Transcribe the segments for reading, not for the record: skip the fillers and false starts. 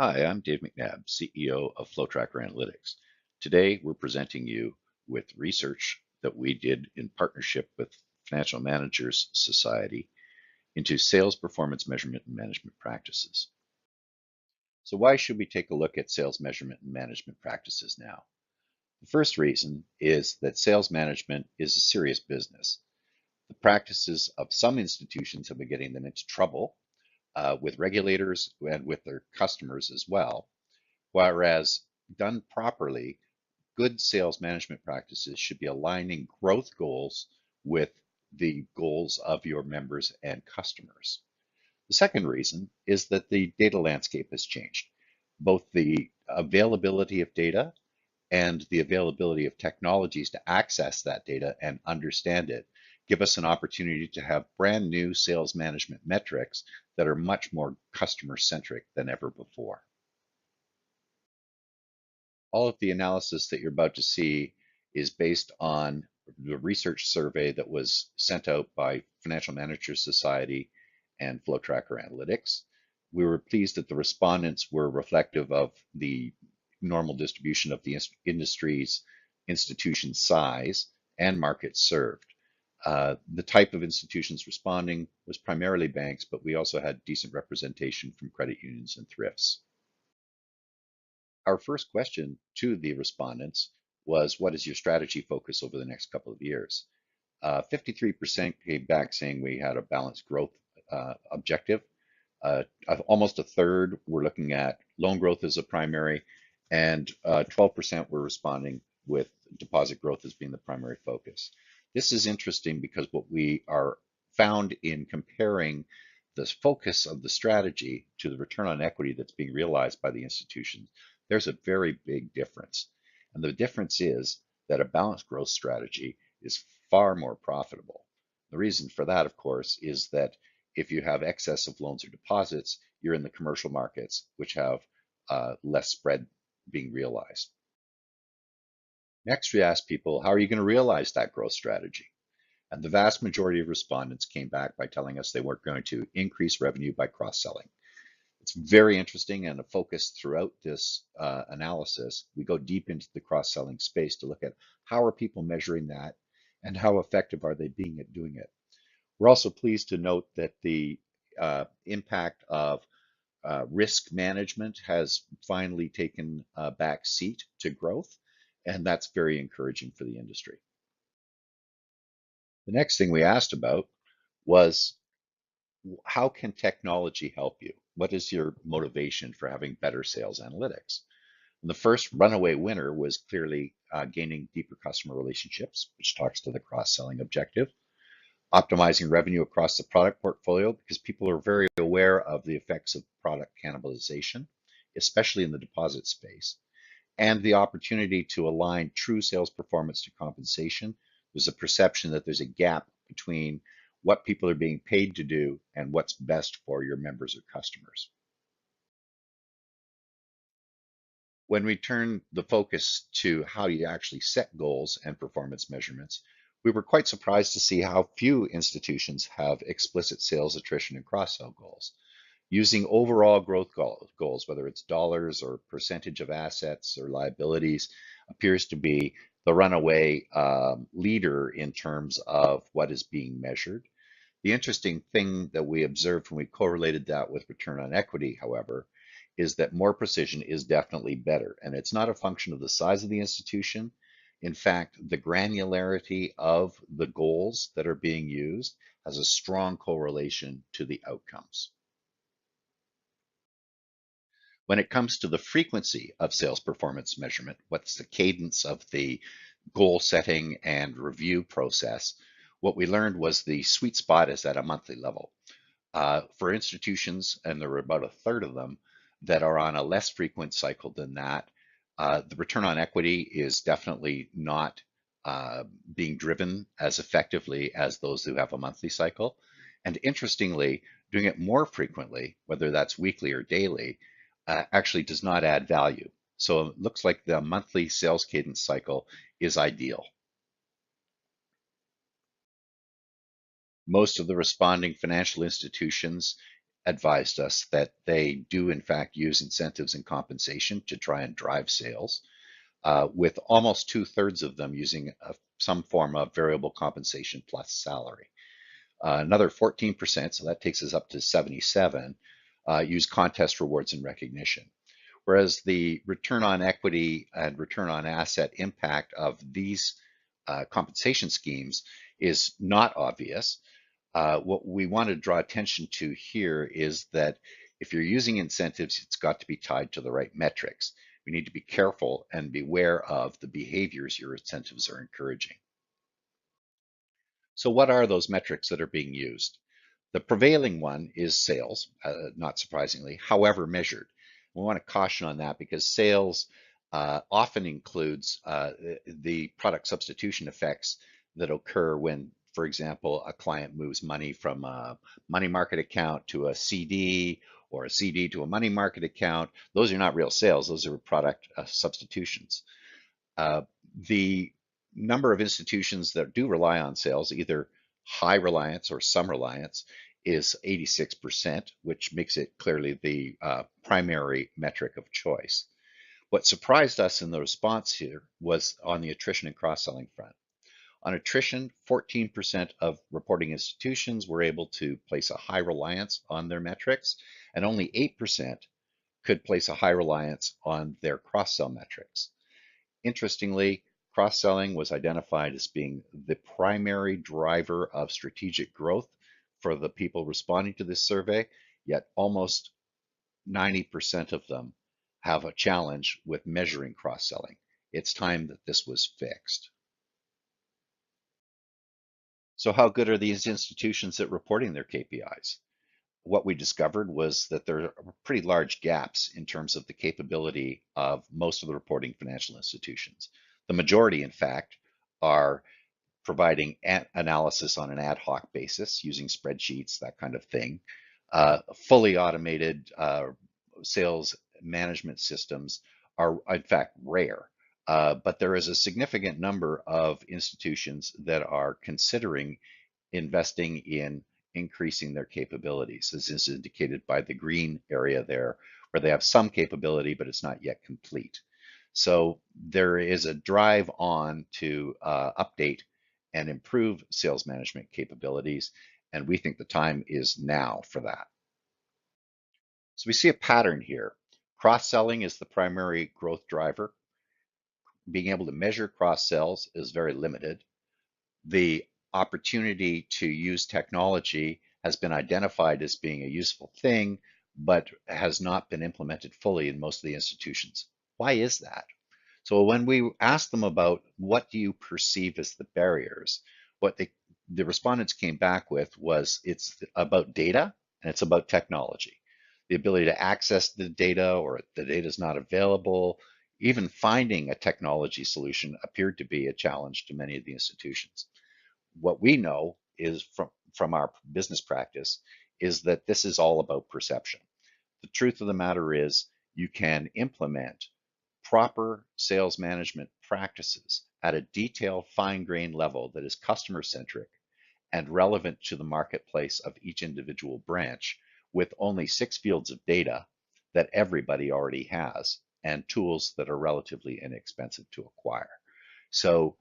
Hi, I'm Dave McNabb, CEO of FlowTracker Analytics. Today, we're presenting you with research that we did in partnership with Financial Managers Society into sales performance measurement and management practices. So why should we take a look at sales measurement and management practices now? The first reason is that sales management is a serious business. The practices of some institutions have been getting them into trouble with regulators and with their customers as well. Whereas done properly, good sales management practices should be aligning growth goals with the goals of your members and customers. The second reason is that the data landscape has changed. Both the availability of data and the availability of technologies to access that data and understand it give us an opportunity to have brand new sales management metrics that are much more customer centric than ever before. All of the analysis that you're about to see is based on the research survey that was sent out by Financial Managers Society and FlowTracker Analytics. We were pleased that the respondents were reflective of the normal distribution of the industry's institution size and market served. The type of institutions responding was primarily banks, but we also had decent representation from credit unions and thrifts. Our first question to the respondents was, what is your strategy focus over the next couple of years? 53% came back saying we had a balanced growth objective. Almost a third were looking at loan growth as a primary, and 12% were responding with deposit growth as being the primary focus. This is interesting because what we are found in comparing the focus of the strategy to the return on equity that's being realized by the institutions, there's a very big difference. And the difference is that a balanced growth strategy is far more profitable. The reason for that, of course, is that if you have excess of loans or deposits, you're in the commercial markets, which have less spread being realized. Next, we asked people, how are you going to realize that growth strategy? And the vast majority of respondents came back by telling us they weren't going to increase revenue by cross-selling. It's very interesting and a focus throughout this analysis. We go deep into the cross-selling space to look at how are people measuring that and how effective are they being at doing it. We're also pleased to note that the impact of risk management has finally taken a back seat to growth, and that's very encouraging for the industry. The next thing we asked about was, how can technology help you? What is your motivation for having better sales analytics? And the first runaway winner was clearly gaining deeper customer relationships, which talks to the cross-selling objective. Optimizing revenue across the product portfolio, because people are very aware of the effects of product cannibalization, especially in the deposit space. And the opportunity to align true sales performance to compensation. There's a perception that there's a gap between what people are being paid to do and what's best for your members or customers. When we turn the focus to how you actually set goals and performance measurements, we were quite surprised to see how few institutions have explicit sales attrition and cross-sell goals. Using overall growth goals, whether it's dollars or percentage of assets or liabilities, appears to be the runaway leader in terms of what is being measured. The interesting thing that we observed when we correlated that with return on equity, however, is that more precision is definitely better. And it's not a function of the size of the institution. In fact, the granularity of the goals that are being used has a strong correlation to the outcomes. When it comes to the frequency of sales performance measurement, what's the cadence of the goal setting and review process? What we learned was the sweet spot is at a monthly level. For institutions, and there were about a third of them that are on a less frequent cycle than that, the return on equity is definitely not being driven as effectively as those who have a monthly cycle. And interestingly, doing it more frequently, whether that's weekly or daily, actually does not add value. So it looks like the monthly sales cadence cycle is ideal. Most of the responding financial institutions advised us that they do in fact use incentives and compensation to try and drive sales, with almost 2/3 of them using some form of variable compensation plus salary. Another 14%, so that takes us up to 77, use contest rewards and recognition. Whereas the return on equity and return on asset impact of these compensation schemes is not obvious. What we want to draw attention to here is that if you're using incentives, it's got to be tied to the right metrics. We need to be careful and beware of the behaviors your incentives are encouraging. So what are those metrics that are being used? The prevailing one is sales, not surprisingly, however measured. We want to caution on that because sales often includes the product substitution effects that occur when, for example, a client moves money from a money market account to a CD or a CD to a money market account. Those are not real sales, those are product substitutions. The number of institutions that do rely on sales, either high reliance or some reliance, is 86%, which makes it clearly the primary metric of choice. What surprised us in the response here was on the attrition and cross-selling front. On attrition, 14% of reporting institutions were able to place a high reliance on their metrics, and only 8% could place a high reliance on their cross-sell metrics. Interestingly, cross-selling was identified as being the primary driver of strategic growth for the people responding to this survey, yet almost 90% of them have a challenge with measuring cross-selling. It's time that this was fixed. So how good are these institutions at reporting their KPIs? What we discovered was that there are pretty large gaps in terms of the capability of most of the reporting financial institutions. The majority, in fact, are providing analysis on an ad hoc basis using spreadsheets, that kind of thing. Fully automated sales management systems are, in fact, rare. But there is a significant number of institutions that are considering investing in increasing their capabilities. This is indicated by the green area there, where they have some capability, but it's not yet complete. So there is a drive on to update and improve sales management capabilities, and we think the time is now for that. So we see a pattern here. Cross-selling is the primary growth driver. Being able to measure cross-sells is very limited. The opportunity to use technology has been identified as being a useful thing, but has not been implemented fully in most of the institutions. Why is that? So when we asked them about what do you perceive as the barriers, what the respondents came back with was it's about data and it's about technology. The ability to access the data, or the data is not available. Even finding a technology solution appeared to be a challenge to many of the institutions. What we know is from our business practice is that this is all about perception. The truth of the matter is you can implement proper sales management practices at a detailed, fine-grained level that is customer-centric and relevant to the marketplace of each individual branch with only 6 fields of data that everybody already has and tools that are relatively inexpensive to acquire. So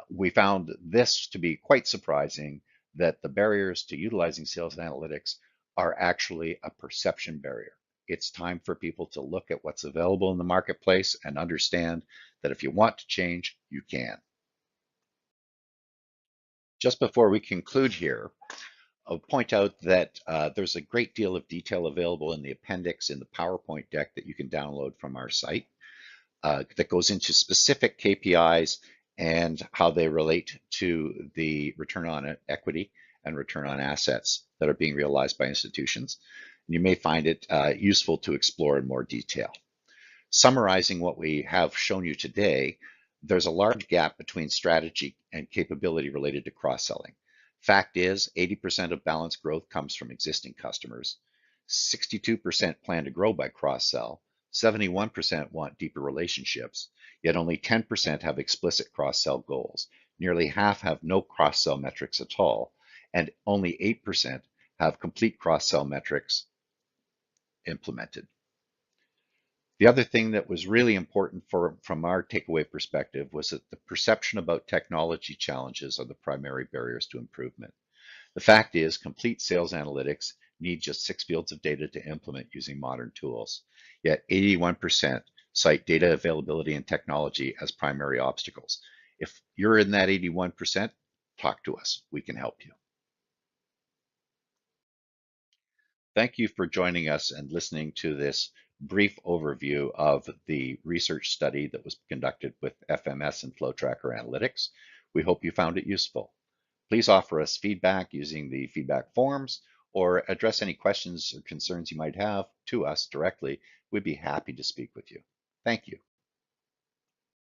we found this to be quite surprising, that the barriers to utilizing sales analytics are actually a perception barrier. It's time for people to look at what's available in the marketplace and understand that if you want to change, you can. Just before we conclude here, I'll point out that there's a great deal of detail available in the appendix in the PowerPoint deck that you can download from our site that goes into specific KPIs and how they relate to the return on equity and return on assets that are being realized by institutions. You may find it useful to explore in more detail. Summarizing what we have shown you today, there's a large gap between strategy and capability related to cross-selling. Fact is, 80% of balanced growth comes from existing customers. 62% plan to grow by cross-sell. 71% want deeper relationships, yet only 10% have explicit cross-sell goals. Nearly half have no cross-sell metrics at all, and only 8% have complete cross-sell metrics implemented. The other thing that was really important from our takeaway perspective was that the perception about technology challenges are the primary barriers to improvement. The fact is, complete sales analytics need just 6 fields of data to implement using modern tools. Yet 81% cite data availability and technology as primary obstacles. If you're in that 81%, talk to us. We can help you. Thank you for joining us and listening to this brief overview of the research study that was conducted with FMS and FlowTracker Analytics. We hope you found it useful. Please offer us feedback using the feedback forms or address any questions or concerns you might have to us directly. We'd be happy to speak with you. Thank you.